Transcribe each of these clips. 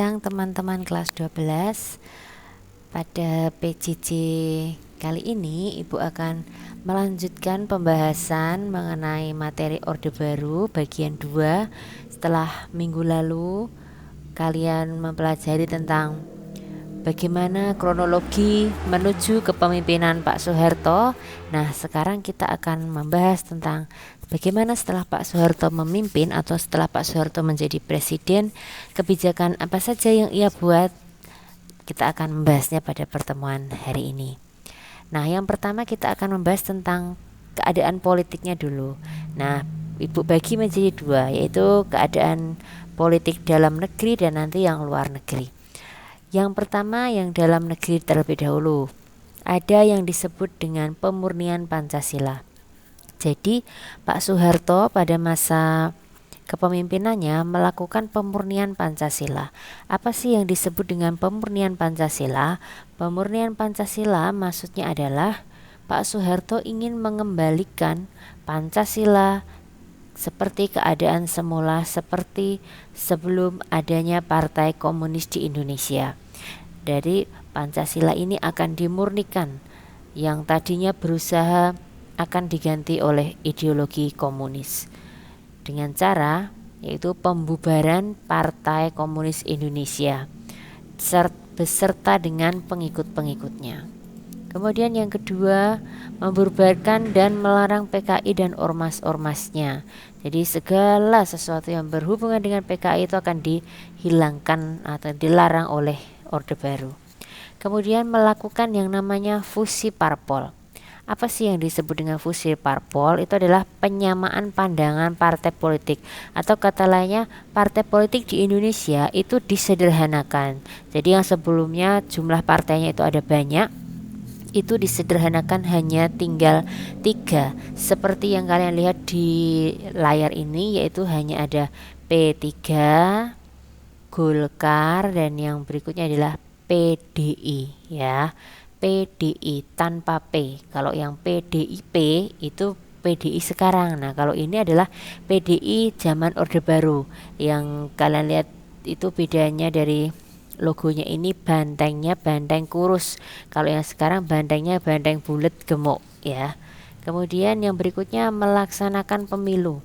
siang teman-teman kelas 12. Pada PJJ kali ini Ibu akan melanjutkan pembahasan mengenai materi Orde Baru bagian 2. Setelah minggu lalu kalian mempelajari tentang bagaimana kronologi menuju kepemimpinan Pak Soeharto. Nah, sekarang kita akan membahas tentang bagaimana setelah Pak Soeharto memimpin atau setelah Pak Soeharto menjadi presiden, kebijakan apa saja yang ia buat. Kita akan membahasnya pada pertemuan hari ini. Nah, yang pertama kita akan membahas tentang keadaan politiknya dulu. Nah, Ibu bagi menjadi dua, yaitu keadaan politik dalam negeri dan nanti yang luar negeri. Yang pertama yang dalam negeri terlebih dahulu. Ada yang disebut dengan pemurnian Pancasila. Jadi Pak Soeharto pada masa kepemimpinannya melakukan pemurnian Pancasila. Apa sih yang disebut dengan pemurnian Pancasila? Pemurnian Pancasila maksudnya adalah Pak Soeharto ingin mengembalikan Pancasila seperti keadaan semula, seperti sebelum adanya Partai Komunis di Indonesia. Dari Pancasila ini akan dimurnikan, yang tadinya berusaha akan diganti oleh ideologi komunis dengan cara yaitu pembubaran Partai Komunis Indonesia beserta dengan pengikut-pengikutnya. Kemudian yang kedua, membubarkan dan melarang PKI dan ormas-ormasnya. Jadi segala sesuatu yang berhubungan dengan PKI itu akan dihilangkan atau dilarang oleh Orde Baru. Kemudian melakukan yang namanya fusi parpol. Apa sih yang disebut dengan fusi parpol? Itu adalah penyamaan pandangan partai politik, atau kata lainnya partai politik di Indonesia itu disederhanakan. Jadi yang sebelumnya jumlah partainya itu ada banyak, itu disederhanakan hanya tinggal 3. Seperti yang kalian lihat di layar ini, yaitu hanya ada P3, Golkar, dan yang berikutnya adalah PDI ya. PDI tanpa P. Kalau yang PDIP itu PDI sekarang. Nah, kalau ini adalah PDI zaman Orde Baru. Yang kalian lihat itu bedanya dari logonya, ini bantengnya banteng kurus. Kalau yang sekarang bantengnya banteng bulat gemuk ya. Kemudian yang berikutnya melaksanakan pemilu.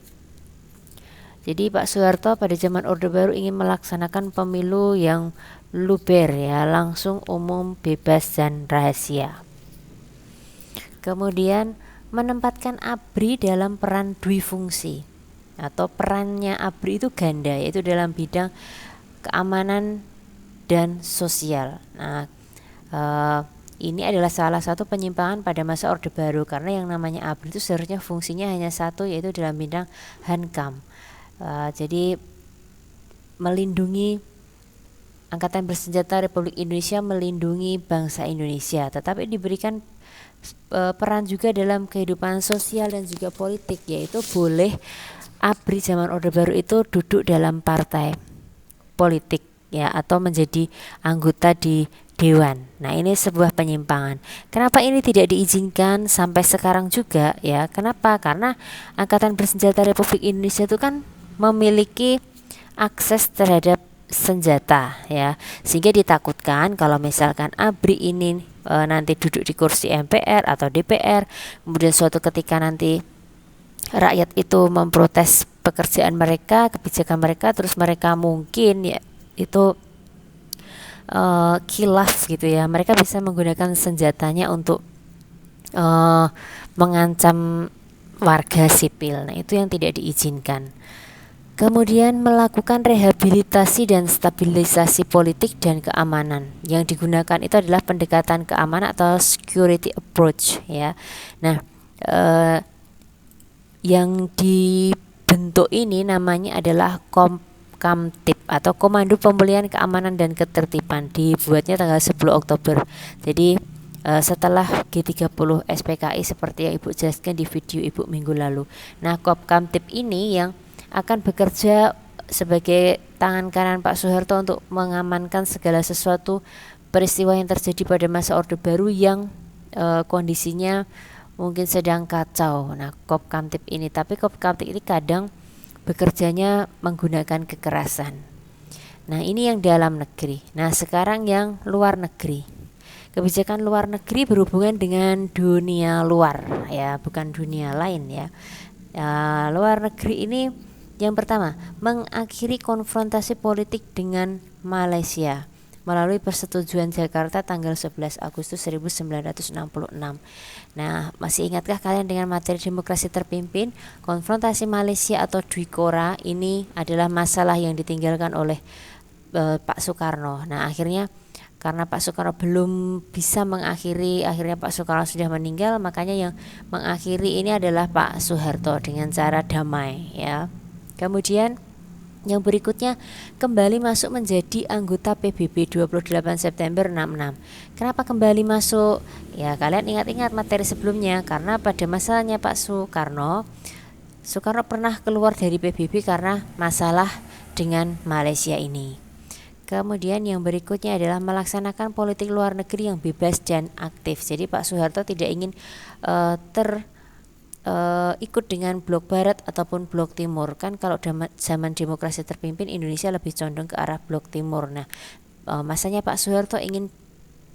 Jadi Pak Soeharto pada zaman Orde Baru ingin melaksanakan pemilu yang luber ya, langsung, umum, bebas dan rahasia. Kemudian menempatkan ABRI dalam peran dwifungsi, atau perannya ABRI itu ganda, yaitu dalam bidang keamanan dan sosial. Nah, ini adalah salah satu penyimpangan pada masa Orde Baru, karena yang namanya ABRI itu seharusnya fungsinya hanya satu, yaitu dalam bidang Hankam. Jadi melindungi Angkatan Bersenjata Republik Indonesia, melindungi bangsa Indonesia, tetapi diberikan peran juga dalam kehidupan sosial dan juga politik, yaitu boleh ABRI zaman Orde Baru itu duduk dalam partai politik ya, atau menjadi anggota di dewan. Nah, ini sebuah penyimpangan. Kenapa ini tidak diizinkan sampai sekarang juga ya? Kenapa? Karena Angkatan Bersenjata Republik Indonesia itu kan memiliki akses terhadap senjata ya, sehingga ditakutkan kalau misalkan ABRI ini nanti duduk di kursi MPR atau DPR, kemudian suatu ketika nanti rakyat itu memprotes pekerjaan mereka, kebijakan mereka, terus mereka mungkin ya itu khilaf gitu ya, mereka bisa menggunakan senjatanya untuk mengancam warga sipil. Nah, itu yang tidak diizinkan. Kemudian melakukan rehabilitasi dan stabilisasi politik dan keamanan. Yang digunakan itu adalah pendekatan keamanan atau security approach ya. Nah, yang dibentuk ini namanya adalah Komkamtib atau Komando Pemulihan Keamanan dan Ketertiban. Dibuatnya tanggal 10 Oktober. Jadi setelah G30 SPKI seperti yang Ibu jelaskan di video Ibu minggu lalu. Nah, Komkamtib ini yang akan bekerja sebagai tangan kanan Pak Soeharto untuk mengamankan segala sesuatu peristiwa yang terjadi pada masa Orde Baru yang kondisinya mungkin sedang kacau. Nah, Komkamtib ini, tapi Komkamtib ini kadang bekerjanya menggunakan kekerasan. Nah, ini yang dalam negeri. Nah, sekarang yang luar negeri. Kebijakan luar negeri berhubungan dengan dunia luar ya, bukan dunia lain ya. Luar negeri ini yang pertama, mengakhiri konfrontasi politik dengan Malaysia melalui persetujuan Jakarta tanggal 11 Agustus 1966. Nah, masih ingatkah kalian dengan materi demokrasi terpimpin? Konfrontasi Malaysia atau Dwikora ini adalah masalah yang ditinggalkan oleh Pak Soekarno. Nah, akhirnya karena Pak Soekarno belum bisa mengakhiri, akhirnya Pak Soekarno sudah meninggal, makanya yang mengakhiri ini adalah Pak Soeharto dengan cara damai ya. Kemudian yang berikutnya, kembali masuk menjadi anggota PBB 28 September 66. Kenapa kembali masuk? Ya, kalian ingat-ingat materi sebelumnya, karena pada masanya Pak Soekarno pernah keluar dari PBB karena masalah dengan Malaysia ini. Kemudian yang berikutnya adalah melaksanakan politik luar negeri yang bebas dan aktif. Jadi Pak Soeharto tidak ingin ikut dengan blok barat ataupun blok timur. Kan kalau zaman demokrasi terpimpin Indonesia lebih condong ke arah blok timur. Nah, masanya Pak Soeharto ingin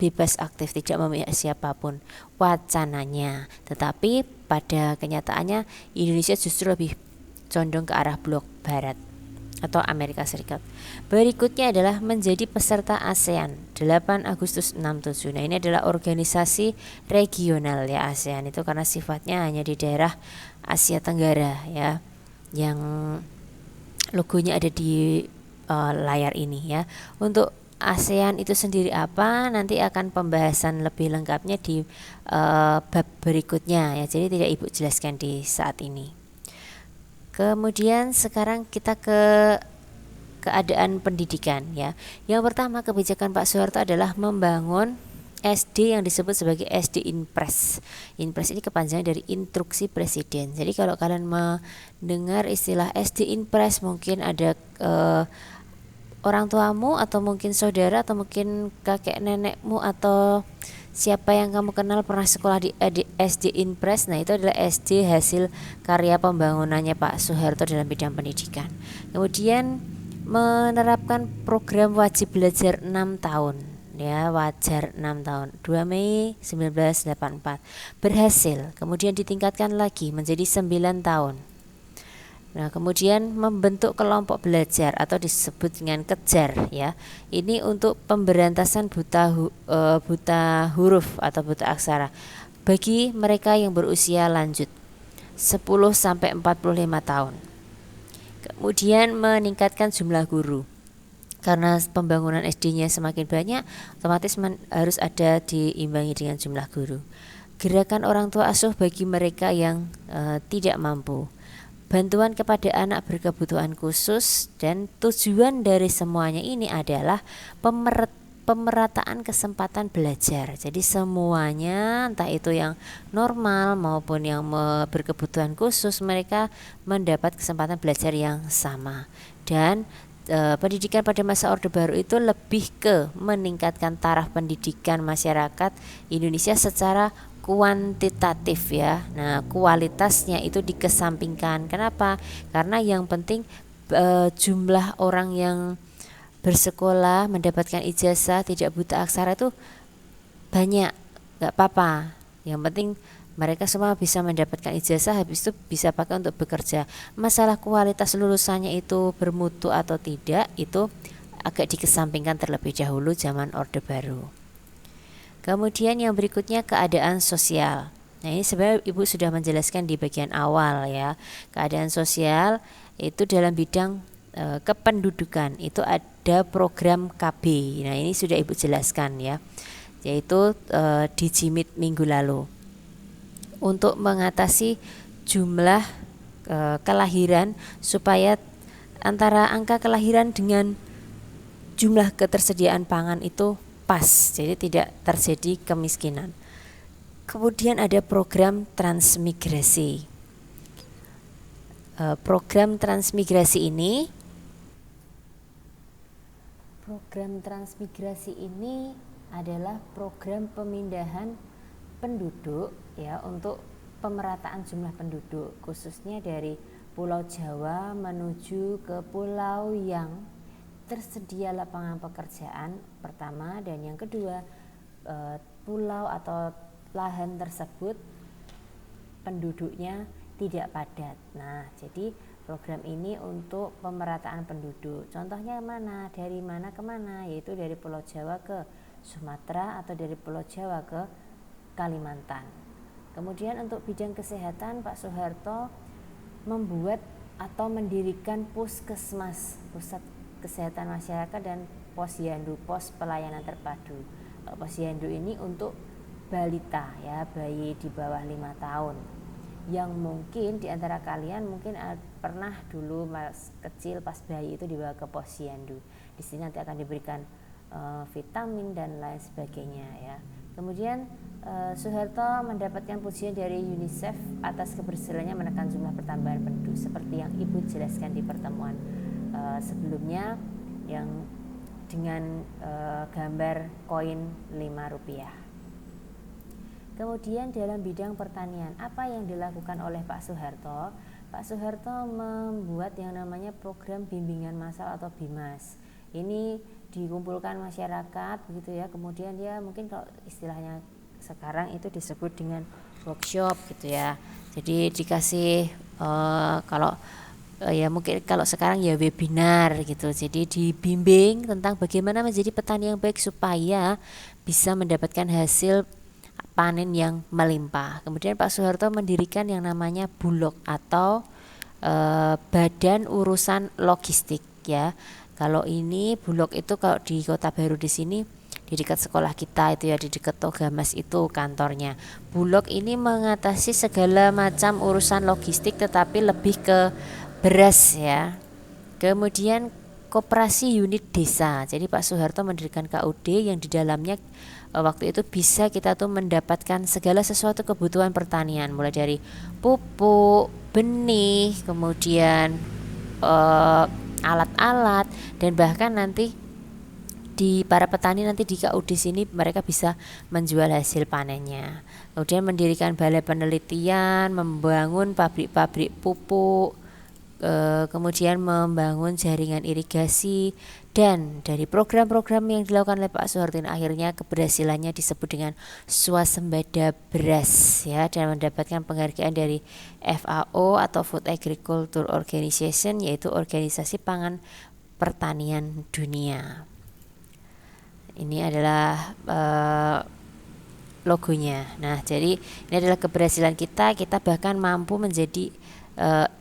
bebas aktif, tidak memihak siapapun wacananya. Tetapi pada kenyataannya Indonesia justru lebih condong ke arah blok barat atau Amerika Serikat. Berikutnya adalah menjadi peserta ASEAN 8 Agustus 67. Nah, ini adalah organisasi regional ya. ASEAN itu karena sifatnya hanya di daerah Asia Tenggara ya, yang logonya ada di layar ini ya. Untuk ASEAN itu sendiri apa, nanti akan pembahasan lebih lengkapnya di bab berikutnya ya, jadi tidak Ibu jelaskan di saat ini. Kemudian sekarang kita ke keadaan pendidikan ya. Yang pertama, kebijakan Pak Soeharto adalah membangun SD yang disebut sebagai SD Inpres. Inpres ini kepanjangan dari instruksi presiden. Jadi kalau kalian mendengar istilah SD Inpres, mungkin ada orang tuamu atau mungkin saudara atau mungkin kakek nenekmu atau siapa yang kamu kenal pernah sekolah di SD Inpres. Nah, itu adalah SD hasil karya pembangunannya Pak Soeharto dalam bidang pendidikan. Kemudian menerapkan program wajib belajar 6 tahun ya, wajar 6 tahun 2 Mei 1984 berhasil. Kemudian ditingkatkan lagi menjadi 9 tahun. Nah, kemudian membentuk kelompok belajar atau disebut dengan kejar ya. Ini untuk pemberantasan buta huruf atau buta aksara bagi mereka yang berusia lanjut 10 sampai 45 tahun. Kemudian meningkatkan jumlah guru. Karena pembangunan SD-nya semakin banyak, otomatis harus ada diimbangi dengan jumlah guru. Gerakan orang tua asuh bagi mereka yang tidak mampu. Bantuan kepada anak berkebutuhan khusus, dan tujuan dari semuanya ini adalah pemerataan kesempatan belajar. Jadi semuanya, entah itu yang normal maupun yang berkebutuhan khusus, mereka mendapat kesempatan belajar yang sama. Dan pendidikan pada masa Orde Baru itu lebih ke meningkatkan taraf pendidikan masyarakat Indonesia secara kuantitatif ya. Nah, kualitasnya itu dikesampingkan. Kenapa? Karena yang penting jumlah orang yang bersekolah mendapatkan ijazah tidak buta aksara itu banyak, nggak apa-apa. Yang penting mereka semua bisa mendapatkan ijazah, habis itu bisa pakai untuk bekerja. Masalah kualitas lulusannya itu bermutu atau tidak, itu agak dikesampingkan terlebih dahulu zaman Orde Baru. Kemudian yang berikutnya, keadaan sosial. Nah, ini sebenarnya Ibu sudah menjelaskan di bagian awal ya. Keadaan sosial itu dalam bidang kependudukan itu ada program KB. Nah, ini sudah Ibu jelaskan ya, yaitu di Jimit minggu lalu, untuk mengatasi jumlah kelahiran supaya antara angka kelahiran dengan jumlah ketersediaan pangan itu pas, jadi tidak terjadi kemiskinan. Kemudian ada program transmigrasi. Program transmigrasi ini adalah program pemindahan penduduk ya, untuk pemerataan jumlah penduduk, khususnya dari Pulau Jawa menuju ke pulau yang tersedia lapangan pekerjaan pertama, dan yang kedua pulau atau lahan tersebut penduduknya tidak padat. Nah, jadi program ini untuk pemerataan penduduk. Contohnya mana? Dari mana ke mana? Yaitu dari Pulau Jawa ke Sumatera atau dari Pulau Jawa ke Kalimantan. Kemudian untuk bidang kesehatan, Pak Soeharto membuat atau mendirikan puskesmas, pusat kesehatan masyarakat, dan posyandu, pos pelayanan terpadu. Posyandu ini untuk balita ya, bayi di bawah 5 tahun. Yang mungkin di antara kalian mungkin pernah dulu mas kecil pas bayi itu dibawa ke posyandu. Di sini nanti akan diberikan vitamin dan lain sebagainya ya. Kemudian Soeharto mendapatkan pujian dari UNICEF atas keberseriusannya menekan jumlah pertambahan penduduk, seperti yang Ibu jelaskan di pertemuan sebelumnya yang dengan gambar koin 5 rupiah. Kemudian dalam bidang pertanian, apa yang dilakukan oleh Pak Soeharto? Pak Soeharto membuat yang namanya program bimbingan massal atau BIMAS. Ini dikumpulkan masyarakat begitu ya, kemudian dia mungkin kalau istilahnya sekarang itu disebut dengan workshop gitu ya. Jadi dikasih kalau ya mungkin kalau sekarang ya webinar gitu. Jadi dibimbing tentang bagaimana menjadi petani yang baik supaya bisa mendapatkan hasil panen yang melimpah. Kemudian Pak Soeharto mendirikan yang namanya Bulog atau Badan Urusan Logistik ya. Kalau ini Bulog itu kalau di Kota Baru di sini di dekat sekolah kita itu ya, di dekat Togamas itu kantornya. Bulog ini mengatasi segala macam urusan logistik tetapi lebih ke beras ya. Kemudian Koperasi Unit Desa. Jadi Pak Soeharto mendirikan KUD yang di dalamnya waktu itu bisa kita tuh mendapatkan segala sesuatu kebutuhan pertanian, mulai dari pupuk, benih, kemudian alat-alat, dan bahkan nanti di para petani nanti di KUD sini mereka bisa menjual hasil panennya. Kemudian mendirikan balai penelitian, membangun pabrik-pabrik pupuk, kemudian membangun jaringan irigasi, dan dari program-program yang dilakukan oleh Pak Soeharto akhirnya keberhasilannya disebut dengan swasembada beras ya, dan mendapatkan penghargaan dari FAO atau Food Agriculture Organization, yaitu organisasi pangan pertanian dunia. Ini adalah logonya. Nah, jadi ini adalah keberhasilan kita bahkan mampu menjadi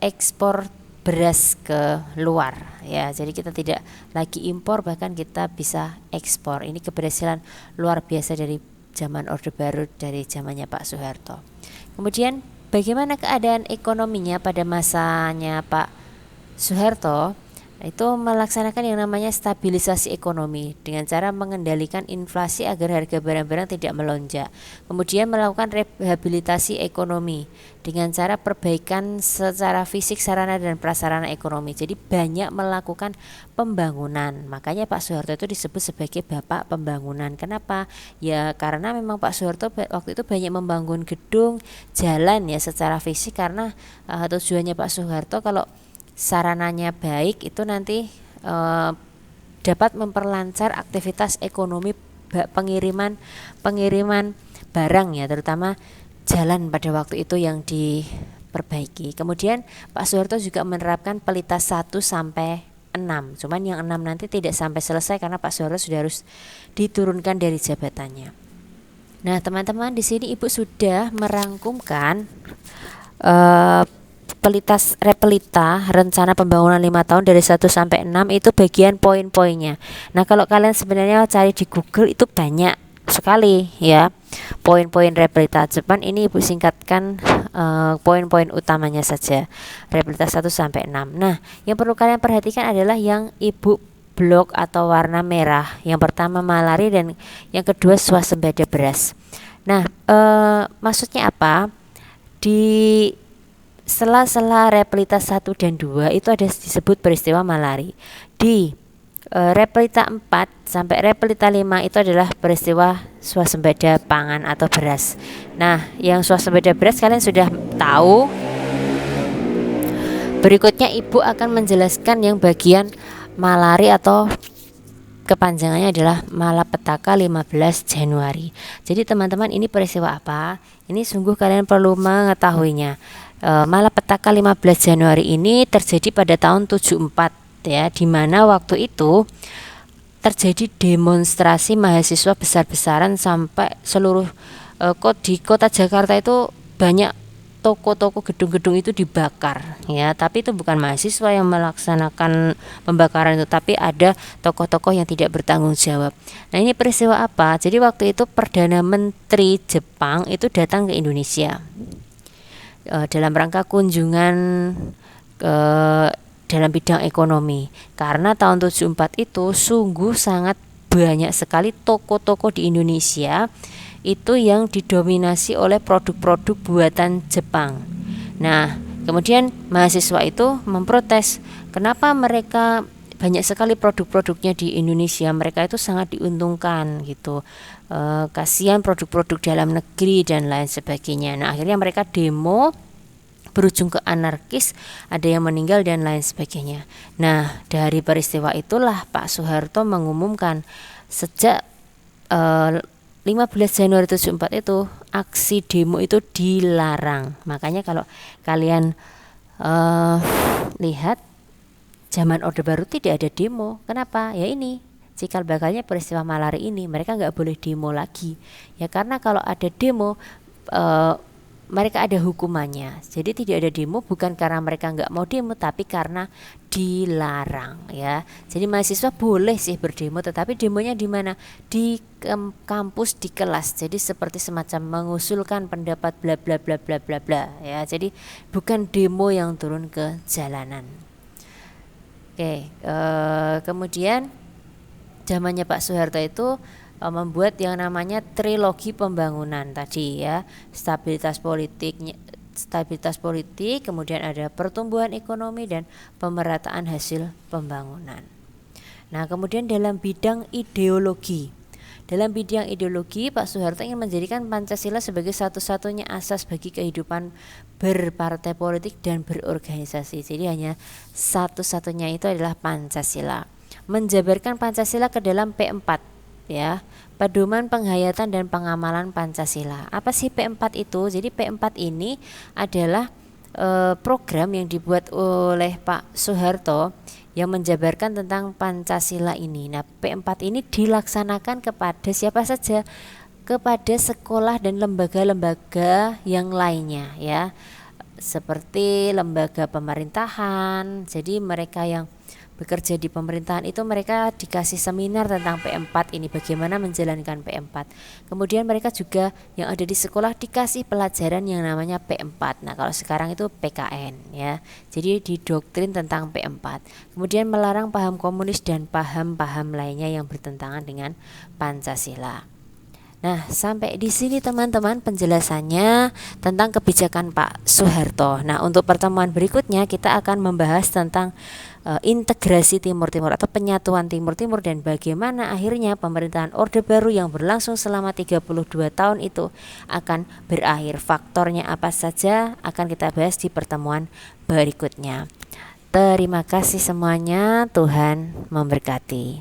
ekspor beras ke luar ya. Jadi kita tidak lagi impor, bahkan kita bisa ekspor. Ini keberhasilan luar biasa dari zaman Orde Baru, dari zamannya Pak Soeharto. Kemudian bagaimana keadaan ekonominya pada masanya Pak Soeharto? Itu melaksanakan yang namanya stabilisasi ekonomi dengan cara mengendalikan inflasi agar harga barang-barang tidak melonjak. Kemudian melakukan rehabilitasi ekonomi dengan cara perbaikan secara fisik sarana dan prasarana ekonomi. Jadi banyak melakukan pembangunan. Makanya Pak Soeharto itu disebut sebagai bapak pembangunan. Kenapa? Ya karena memang Pak Soeharto waktu itu banyak membangun gedung, jalan ya secara fisik, karena tujuannya Pak Soeharto kalau sarananya baik itu nanti dapat memperlancar aktivitas ekonomi pengiriman barang ya, terutama jalan pada waktu itu yang diperbaiki. Kemudian Pak Soeharto juga menerapkan pelita 1 sampai 6. Cuman yang 6 nanti tidak sampai selesai karena Pak Soeharto sudah harus diturunkan dari jabatannya. Nah, teman-teman, di sini Ibu sudah merangkumkan repelita rencana pembangunan 5 tahun dari 1 sampai 6 itu bagian poin-poinnya. Nah, kalau kalian sebenarnya cari di Google itu banyak sekali ya poin-poin repelita. Cuman ini Ibu singkatkan poin-poin utamanya saja. Repelita 1 sampai 6. Nah, yang perlu kalian perhatikan adalah yang Ibu blok atau warna merah. Yang pertama malari dan yang kedua swasembada beras. Nah, maksudnya apa? Di sela-sela repelita 1 dan 2 itu ada disebut peristiwa malari. Di repelita 4 sampai repelita 5 itu adalah peristiwa swasembada pangan atau beras. Nah, yang swasembada beras kalian sudah tahu. Berikutnya Ibu akan menjelaskan yang bagian Malari atau kepanjangannya adalah Malapetaka 15 Januari. Jadi teman-teman, ini peristiwa apa? Ini sungguh kalian perlu mengetahuinya. Malapetaka 15 Januari ini terjadi pada tahun 74 ya, di mana waktu itu terjadi demonstrasi mahasiswa besar-besaran sampai seluruh di kota Jakarta itu banyak toko-toko, gedung-gedung itu dibakar ya, tapi itu bukan mahasiswa yang melaksanakan pembakaran itu, tapi ada tokoh-tokoh yang tidak bertanggung jawab. Nah, ini peristiwa apa? Jadi waktu itu Perdana Menteri Jepang itu datang ke Indonesia dalam rangka kunjungan dalam bidang ekonomi, karena tahun 74 itu sungguh sangat banyak sekali toko-toko di Indonesia itu yang didominasi oleh produk-produk buatan Jepang. Nah, kemudian mahasiswa itu memprotes, kenapa mereka banyak sekali produk-produknya di Indonesia, mereka itu sangat diuntungkan gitu, kasihan produk-produk dalam negeri dan lain sebagainya. Nah, akhirnya mereka demo, berujung ke anarkis, ada yang meninggal dan lain sebagainya. Nah, dari peristiwa itulah Pak Soeharto mengumumkan sejak 15 Januari 74 itu aksi demo itu dilarang. Makanya kalau kalian lihat zaman Orde Baru tidak ada demo. Kenapa? Ya ini cikal bakalnya peristiwa Malari ini, mereka nggak boleh demo lagi. Ya karena kalau ada demo mereka ada hukumannya. Jadi tidak ada demo bukan karena mereka nggak mau demo, tapi karena dilarang ya. Jadi mahasiswa boleh sih berdemo, tetapi demonya di mana? Di kampus, di kelas. Jadi seperti semacam mengusulkan pendapat bla bla bla bla bla bla ya. Jadi bukan demo yang turun ke jalanan. Oke, kemudian zamannya Pak Soeharto itu membuat yang namanya trilogi pembangunan tadi ya, stabilitas politik, kemudian ada pertumbuhan ekonomi dan pemerataan hasil pembangunan. Nah, kemudian dalam bidang ideologi Pak Soeharto ingin menjadikan Pancasila sebagai satu-satunya asas bagi kehidupan berpartai politik dan berorganisasi. Jadi hanya satu-satunya itu adalah Pancasila. Menjabarkan Pancasila ke dalam P4 ya, pedoman penghayatan dan pengamalan Pancasila. Apa sih P4 itu? Jadi P4 ini adalah program yang dibuat oleh Pak Soeharto yang menjabarkan tentang Pancasila ini. Nah, P4 ini dilaksanakan kepada siapa saja? Kepada sekolah dan lembaga-lembaga yang lainnya ya, seperti lembaga pemerintahan. Jadi mereka yang bekerja di pemerintahan itu mereka dikasih seminar tentang P4 ini, bagaimana menjalankan P4. Kemudian mereka juga yang ada di sekolah dikasih pelajaran yang namanya P4. Nah, kalau sekarang itu PKN ya. Jadi didoktrin tentang P4. Kemudian melarang paham komunis dan paham-paham lainnya yang bertentangan dengan Pancasila. Nah, sampai di sini teman-teman penjelasannya tentang kebijakan Pak Soeharto. Nah, untuk pertemuan berikutnya kita akan membahas tentang integrasi Timur Timur atau penyatuan Timur Timur dan bagaimana akhirnya pemerintahan Orde Baru yang berlangsung selama 32 tahun itu akan berakhir. Faktornya apa saja akan kita bahas di pertemuan berikutnya. Terima kasih semuanya, Tuhan memberkati.